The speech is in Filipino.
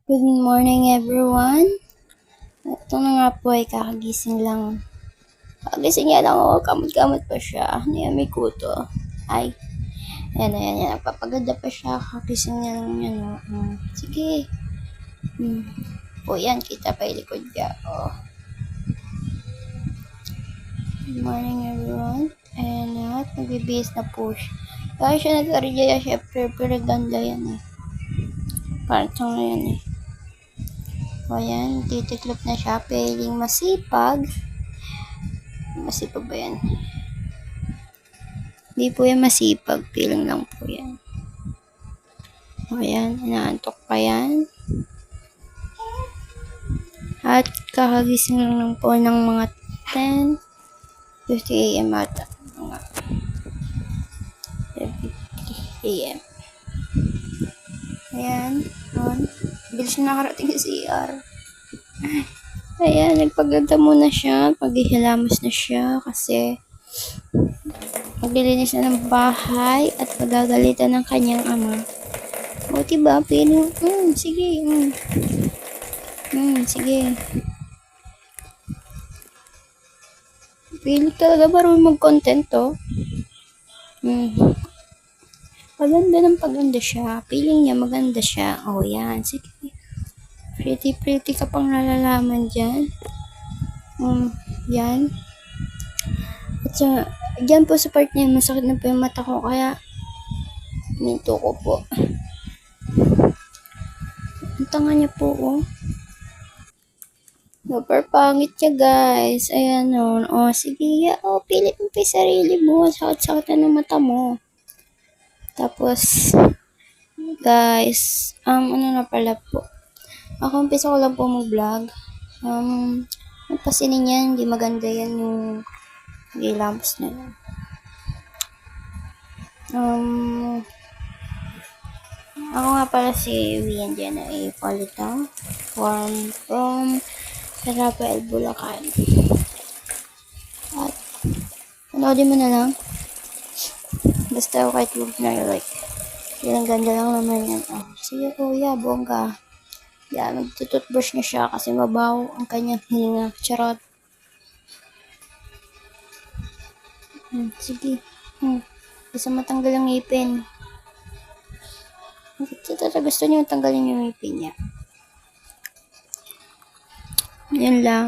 Good morning everyone. Ito na nga po ay kakagising lang. Kakagising niya lang ako, kamot-kamot pa siya. Niya may kuto. Ay, yan. Nagpapaganda pa siya. Kakagising niya lang yan. Sige. O yan, kita pa yung likod niya. Good morning everyone. And nagbibihis na po siya. Kaya siya nag-arya siya, pero ganda yan eh. Parang na yan eh. O yan, titiklop na siya. Piling masipag. Masipag ba yan? Hindi po yan masipag. Piling lang po yan. O yan, inaantok pa yan. At kakagising lang po ng mga 10:50 AM ata. Mga 10:50 AM. Ayan. Bilis na nakarating sa CR. Ayan, nagpaganda muna siya. Paghihilamos na siya kasi maglilinis na ng bahay at pagagalitan ng kanyang ama. O, diba? Piling, sige. Sige. Piling talaga marunong mag-content to. Paganda siya. Piling niya maganda siya. O, yan. Sige. Pretty ka pang nalalaman dyan. Yan. At saka, dyan po sa part niya, masakit na po yung mata ko, kaya nito ko po. Ang tanga niya po, super pangit niya, guys. Ayan, sige, pilit mo pa yung sarili mo. Sakit-sakit na ng mata mo. Tapos, guys, ano na pala po. Ako, umpisa ko lang po mag-vlog. Magpasinin yan, hindi maganda yan yung ilams na yan. Ako nga pala si Vian Diana A. Polita from Rafael, Bulacan. At panoodin mo na lang. Basta kahit huwag na like. Ilang ganda lang naman yan. Sige kuya, bongga. Yan, magtututbrush na siya kasi mabaho ang kanyang hininga. Charot. Sige. Bisa matanggal ang ngipin. Gusto niyo tanggalin yung ngipin niya. Yan lang.